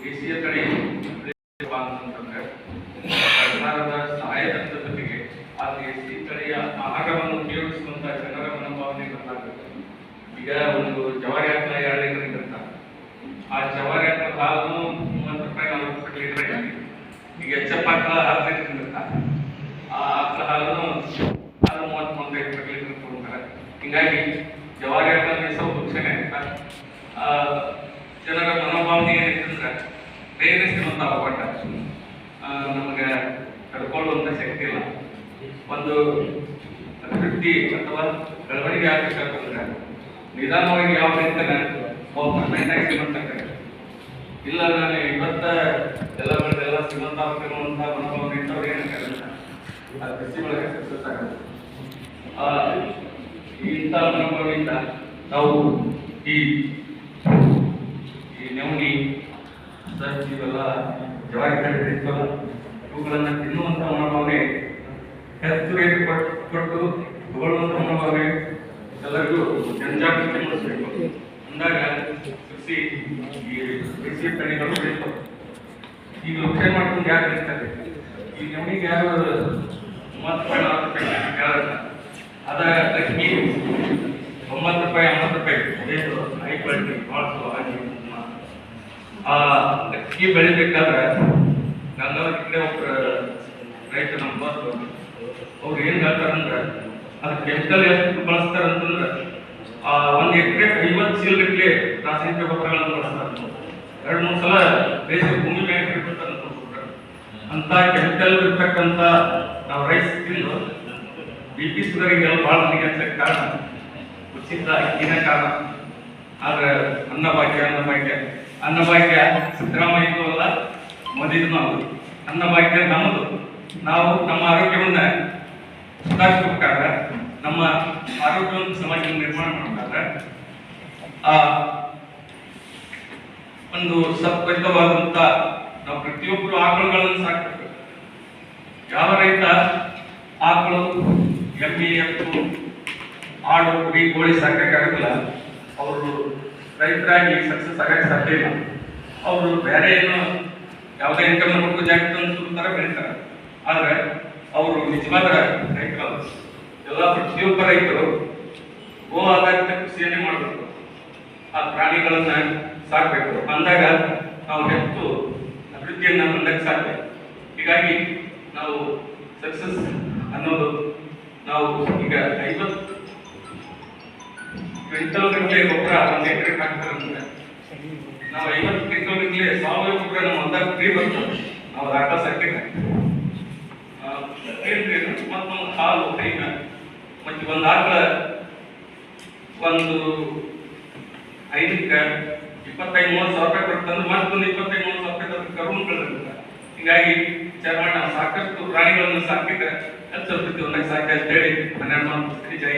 ದೇಶೀಯ ತಳಿ ಅಂತಂದ್ರೆ ಸರ್ಕಾರದ ಸಹಾಯಧನದ ಜೊತೆಗೆ ಆ ದೇಶೀಯ ತಳಿಯ ಆಹಾರವನ್ನು ಉಪಯೋಗಿಸುವಂತ ಜನರ ಮನೋಭಾವನೆ ಬದಲಾಗಬೇಕು. ಈಗ ಒಂದು ಜವಾರಿ ಆಕಳ 2 ಲೀಟರ್ ಇರ್ತಾರೆ, ಆ ಜವಾರಿ ಆಕಳ ಹಾಲು 30 ರೂಪಾಯಿ 40 ರೂಪಾಯಿ ಲೀಟರ್ ಆಗಿ ಈಗ ಎಚ್ಚಪ್ಪ ಆಕಳ 10 ಲೀಟರ್ ಇರ್ತಾರೆ, ಆ ಆಕಳ ಹಾಲನ್ನು 30-35 ರೂಪಾಯಿ ಲೀಟರ್ ಕೊಡ್ತಾರೆ. ಹಿಂಗಾಗಿ ಜವಾರಿ ಆಕಳ ಮೇಯಿಸೋ ಭಕ್ಷಣೆ ಆಗ್ತಾರೆ. ಜನರ ಮನೋಭಾವನೆ ಏನಿರ್ತಂದ್ರೆ ಬೇರೆ ಶ್ರೀಮಂತ ಹೋಗ್ಬಟ್ಟ ನಮಗೆ ತಡ್ಕೊಳ್ಳುವಂತ ಶಕ್ತಿ ಇಲ್ಲ. ಒಂದು ಅಭಿವೃದ್ಧಿ ಅಥವಾ ಬೆಳವಣಿಗೆ ಆಗಬೇಕಂದ್ರೆ ನಿಧಾನವಾಗಿ ಯಾವ ರೈತನ ಪರ್ಮನೆಂಟ್ ಆಗಿ ಶ್ರೀಮಂತ ಇಲ್ಲ. ನಾನು ಇವತ್ತ ಎಲ್ಲ ಶ್ರೀಮಂತ ಆಗಬೇಕು ಅಂತ ಮನೋಭಾವನೆ ಇದ್ದವ್ರು ಏನಾಗಲ್ಲ, ಅದು ಕೃಷಿ ಒಳಗೆ ಸಕ್ಸಸ್ ಆಗಲ್ಲ. ಇಂಥ ಮನೋಭಾವನೆಯಿಂದ ನಾವು ಈ ನವಣಿ ಇವೆಲ್ಲ ಜವಾರಿ ತಳಿ ಇರ್ತವಲ್ಲ ಇವುಗಳನ್ನ ತಿನ್ನುವಂತ ಮನೋಭಾವನೆ ಹೆಚ್ಚು ರೇಟ್ ಕೊಟ್ಟು ತಗೊಳ್ಳುವಂತ ಮನೋಭಾವನೆ ಎಲ್ಲರಿಗೂ ಜನಜಾಗೃತಿ ಮೂಡಿಸಬೇಕು. ಅಂದಾಗ ಕೃಷಿ ಈ ದೇಶೀಯ ತಳಿಗಳು ಬೆಳೀತವೆ. ಈಗ ಲಕ್ಷ್ಯ ಮಾಡ್ಕೊಂಡು ಯಾರು ಬೆಳೀತಾರೆ, ಈ ನವಣಿಗೆ ಯಾರು 30 ರೂಪಾಯಿ 40 ರೂಪಾಯಿ ಕೇಳಲ್ಲ, ಅದ ಅಕ್ಕಿ 90 ರೂಪಾಯಿ 50 ರೂಪಾಯಿ ಹೈ ಕ್ವಾಲಿಟಿ ಅಕ್ಕಿ ಬೆಳಿಬೇಕಾದ್ರೆ ನನ್ನ ಕಡೆ ಒಬ್ಬರ ರೈತ ನಮ್ಮ ಬಂದು ಅವ್ರು ಏನ್ ಹೇಳ್ತಾರಂದ್ರೆ ಅದು ಕೆಮಿಕಲ್ ಎಷ್ಟು ಬಳಸ್ತಾರಂತಂದ್ರೆ 1 ಎಕರೆಗೆ 50 ಚೀಲ ಗಟ್ಟಲೆ ರಾಸಾಯನಿಕ ಗೊಬ್ಬರಗಳನ್ನು ಬಳಸ್ತಾರೆ. 2-3 ಸಲ ದೇಶದ ಭೂಮಿ ಮೇಲೆ ಇರ್ತಾರೆ ಅಂತ ಕೆಮಿಕಲ್ ಇರ್ತಕ್ಕಂಥ ನಾವು ರೈಸ್ ತಿಂದು BP ಶುಗರಿಗೆಲ್ಲ ಭಾಳ ನಿಗಂತ ಕಾರಣ ಉಚಿತ ಅಕ್ಕಿನ ಕಾರಣ. ಆದ್ರೆ ಅನ್ನಭಾಗ್ಯ ಸಿದ್ದರಾಮಯ್ಯನೂ ಅಲ್ಲ, ಮೋದಿನೂ ಅಲ್ಲ. ಅನ್ನಭಾಗ್ಯ ನಮ್ಮದು. ನಾವು ನಮ್ಮ ಆರೋಗ್ಯವನ್ನ ಸುಧಾರಿಸಬೇಕಾದ್ರೆ, ನಮ್ಮ ಆರೋಗ್ಯವನ್ನು ಸಮಾಜ ನಿರ್ಮಾಣ ಮಾಡಬೇಕಾದ್ರೆ ಒಂದು ಸತ್ವಯುತವಾದಂತ ನಾವು ಪ್ರತಿಯೊಬ್ಬರು ಆಕಳುಗಳನ್ನು ಸಾಕಬೇಕು. ಯಾವ ರೈತ ಆಕಳು ಎಮ್ಮೆ ಎತ್ತು ಆಡು ಕುರಿ ಕೋಳಿ ಸಾಕಾಗಲ್ಲ, ಅವರು ರೈತರಾಗಿ ಸಕ್ಸಸ್ ಆಗಕ್ಕೆ ಸಾಧ್ಯ ಇಲ್ಲ. ಅವರು ಬೇರೆ ಏನು ಯಾವುದೇ ಇನ್ಕಮ್ ಕೊಟ್ಟು ಜಾಗೃತ ಸುತ್ತಾರೆ ಬೆಳೀತಾರೆ, ಆದ್ರೆ ಅವರು ನಿಜವಾದ ರೈತರಲ್ಲ. ಎಲ್ಲ ಪ್ರತಿಯೊಬ್ಬ ರೈತರು ಗೋ ಆಧಾರಿತ ಕೃಷಿಯನ್ನೇ ಮಾಡಬೇಕು, ಆ ಪ್ರಾಣಿಗಳನ್ನ ಸಾಕಬೇಕು. ಅಂದಾಗ ನಾವು ಹೆಚ್ಚು ಅಭಿವೃದ್ಧಿಯನ್ನ ಹೊಂದಕ್ಕೆ ಸಾಧ್ಯ. ಹೀಗಾಗಿ ನಾವು ಸಕ್ಸಸ್ ಅನ್ನೋದು ನಾವು ಈಗ 50 ಕ್ವಿಂಟಲ್ ಗಟ್ಟಲೆ ಗೊಬ್ಬರ 1 ಎಕರೆಗೆ ಹಾಕ್ತಾರಂದ್ರೆ ನಾವು 50 ಕ್ವಿಂಟಲ್ ಗಟ್ಟಲೆ ಸಾವಯವ ಗೊಬ್ಬರ ನಮ್ಮ ಹೊಲದಾಗ ಫ್ರೀ ಬರ್ತದೆ. ನಾವು ಆಟ ಸರ್ಕಿಟ್ ಮತ್ತೊಂದು ಹಾಲು ಕೈಗ ಮತ್ತೆ ಒಂದು ಆಕಳ ಒಂದು 5ಕ್ಕೆ 25-30 ಸಾವಿರ ರೂಪಾಯಿ ಕೊಡ್ತಂದ್ರೆ ಮತ್ತೊಂದು 25-30 ಸಾವಿರ ರೂಪಾಯಿ ಕರುವನ್ನು ಬೆಳೆದಿರ್ತಾರೆ. ಹೀಗಾಗಿ ವಿಚಾರ ಮಾಡಿ ನಾವು ಸಾಕಷ್ಟು ಪ್ರಾಣಿಗಳನ್ನು ಸಾಕಿದ್ರೆ ಹೆಚ್ಚು ಅಭಿವೃದ್ಧಿ ಹೊಂದಕ್ಕೆ ಸಾಧ್ಯ ಅಂತ ಹೇಳಿ 12 ಮಾತು ಜೈ